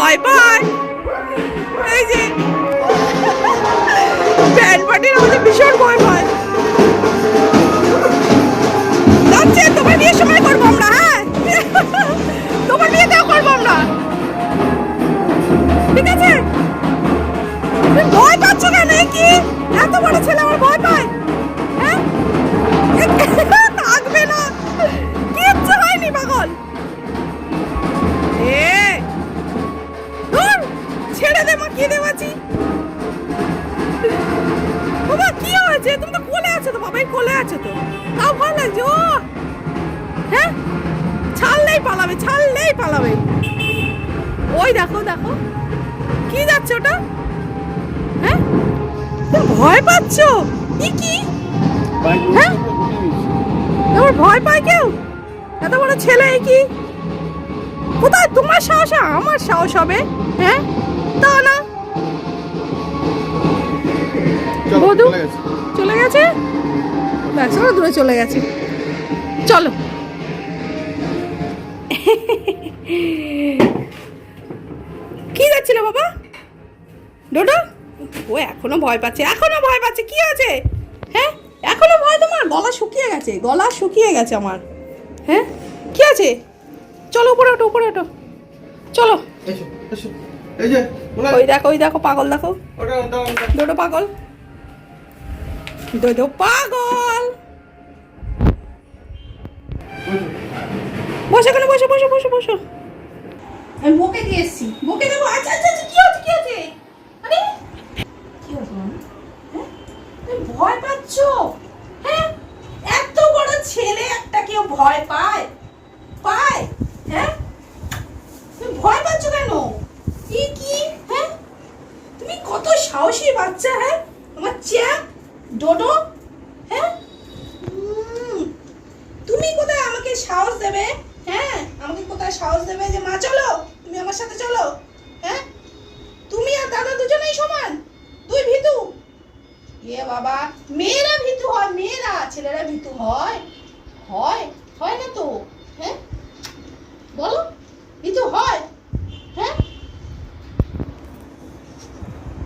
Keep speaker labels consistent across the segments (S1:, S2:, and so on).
S1: ভয় পায়। এই যে ব্যান্ড পার্টির আমাদের ভীষণ ভয় পায়। যাচ্ছে, তোমার বিয়ের সময় করবো আমরা। হ্যাঁ, তোমার বিয়েতেও করবো আমরা, ঠিক আছে? ভয় পাচ্ছ কেন? কি এত বড় ছেলে আমার ভয় পায়? হ্যাঁ, থাকবে না, কিচ্ছু হয়নি পাগল। ছেড়ে দে মা, কি দেবাছি বাবা? কি হয়েছে? তুমি তো কোলে আছো তো, বাবাই কোলে আছো তো, তাও ভয় লাগছে। ও হ্যাঁ, ছাড়লেই পালাবে, ছাড়লেই পালাবে। ওই দেখো দেখো, কি যাচ্ছে ওটা? হ্যাঁ, তুমি ভয় পাচ্ছ? কি হ্যাঁ, তোমার ভয় পায় কেউ? এত বড় ছেলে কি? কোথায় তোমার সাহস? আমার সাহস হবে? হ্যাঁ, তা না। বধূ চলে গেছে, ব্যাস দূরে চলে গেছে। চলো। কি যাচ্ছিল বাবা? ডোডো, ও এখনো ভয় পাচ্ছে, এখনো ভয় পাচ্ছে। কি আছে? হ্যাঁ, এখনো ভয় তোমার? গলা শুকিয়ে গেছে, গলা শুকিয়ে গেছে আমার। হ্যাঁ, কি আছে? চলো উপরে ওঠো, উপরে ওঠো, চলো। ওই দেখো, ওই দেখো, পাগল দেখো, ডোডো পাগল, ডোডো পাগল। বসো এখানে, বসো বসো বসো বসো। আমি বকে দিয়ে এসছি, বকে দেবো। আচ্ছা আচ্ছা আচ্ছা, কি হচ্ছে, কি হচ্ছে? আরে কি হচ্ছে? তুমি ভয় পাচ্ছ? হ্যাঁ, এত বড় ছেলে একটা কেউ ভয় পায়? পায়? হ্যাঁ, তুমি ভয় পাচ্ছ কেন? কি হ্যাঁ, তুমি কত সাহসী বাচ্চা। হ্যাঁ, আমার চ্যাপ ডোডো। হ্যাঁ, তুমি কোথায় আমাকে সাহস দেবে? হ্যাঁ, আমাকে কোথায় সাহস দেবে যে মা চলো, তুমি আমার সাথে চলো? হ্যাঁ, তুমি আর দাদা দুজনেই সমান, তুই ভীতু? এ বাবা, মেয়েরা ভীতু হয়, মেয়েরা, ছেলেরা ভীতু হয়? হয় হয় না তো? হ্যাঁ, বলো, ভীতু হয়? হ্যাঁ,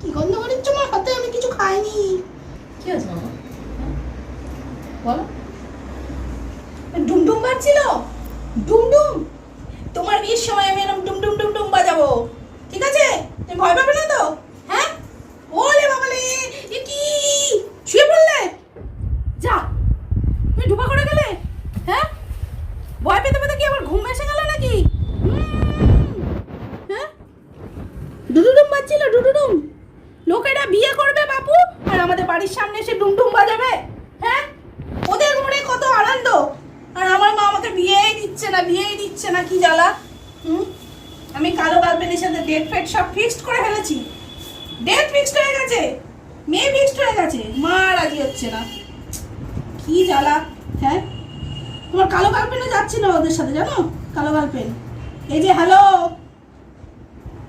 S1: কি গন্ধ করিচ্ছ আমার হাতে? আমি কিছু খাইনি। কি হয়েছে বাবা? বলো। ডুমডুম বাজছিল, ডুমডুম। তোমার বিয়ের সময় আমি এরকম ডুমডুম ডুমডুম বাজাবো, ঠিক আছে? তুমি ভয় পাবে না তো? হ্যাঁ, ওলে বাবালে, এ কি শুয়ে পড়লে? যা, তুমি ঢুপা করে গেলে। হ্যাঁ, ভয় পেতে পেতে কি আবার ঘুম এসে গেল নাকি? হ্যাঁ, ডুডুডুম বাজছিল, ডুডুডুম। লোকেরা বিয়ে করবে বাপু, আর আমাদের বাড়ির সামনে এসে ডুমডুম বাজাবে? হ্যাঁ, ওদের মনে কত আনন্দ, আর আমার মা আমাকে বিয়েই দিচ্ছে না, বিয়েই দিচ্ছে না। কি জ্বালা। আমি কালো গার্লফ্রেন্ডের সাথে ডেট ফেট সব ফিক্সড করে ফেলেছি, ডেট ফিক্সড হয়ে গেছে, মেয়ে ফিক্সড হয়ে গেছে, মা রাজি হচ্ছে না। কি জ্বালা। হ্যাঁ, তোমার কালো গার্লফ্রেন্ডও যাচ্ছে না ওদের সাথে, জানো? কালো গার্লফ্রেন্ড, এই যে হ্যালো।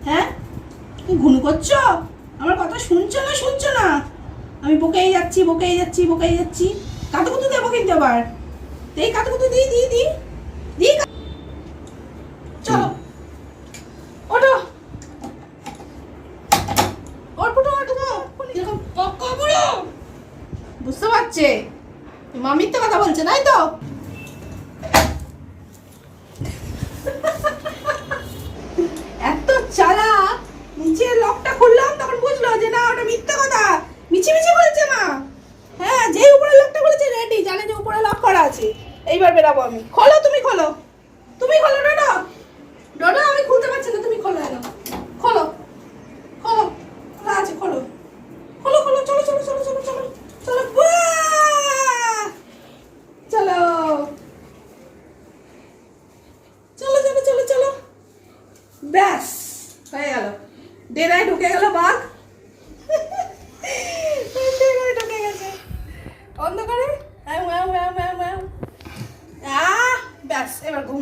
S1: হ্যাঁ, তুমি ঘুনু করছো, আমার কথা শুনছো না? শুনছো না? আমি বকেই যাচ্ছি, বকেই যাচ্ছি, বকেই যাচ্ছি। কাতুকুতু দেবো কিন্তু আবার, এই কাতুকুতু দি দি দি দি। চলো ওঠো, বুঝতে পারছে মা মিথ্যে কথা বলছে, তাই তো? এত চালাক, নিচের লকটা খুললাম তখন বুঝলো যে না, ওটা মিথ্যে কথা, মিছি মিছি বলছে মা। হ্যাঁ, যেই উপরে লকটা খুলেছে রেডি, জানে যে উপরে লক করা আছে। এইবার বেরাবো আমি। খোলো, তুমি খোলো, তুমি খোলো। ডোডো, ডোডো, আমি খুলতে পারছি না, তুমি খোলো। এলো, খোলো খোলো, খোলা আছে, খোলো খোলো খোলো। চলো চলো চলো চলো চলো চলো, চলো চলো চলো চলো চলো। ব্যাস হয়ে গেল, ডেরায় ঢুকে গেল বাঘ। ডেরায় ঢুকে গেছে অন্ধকারে। ব্যাস এবার ঘুমা।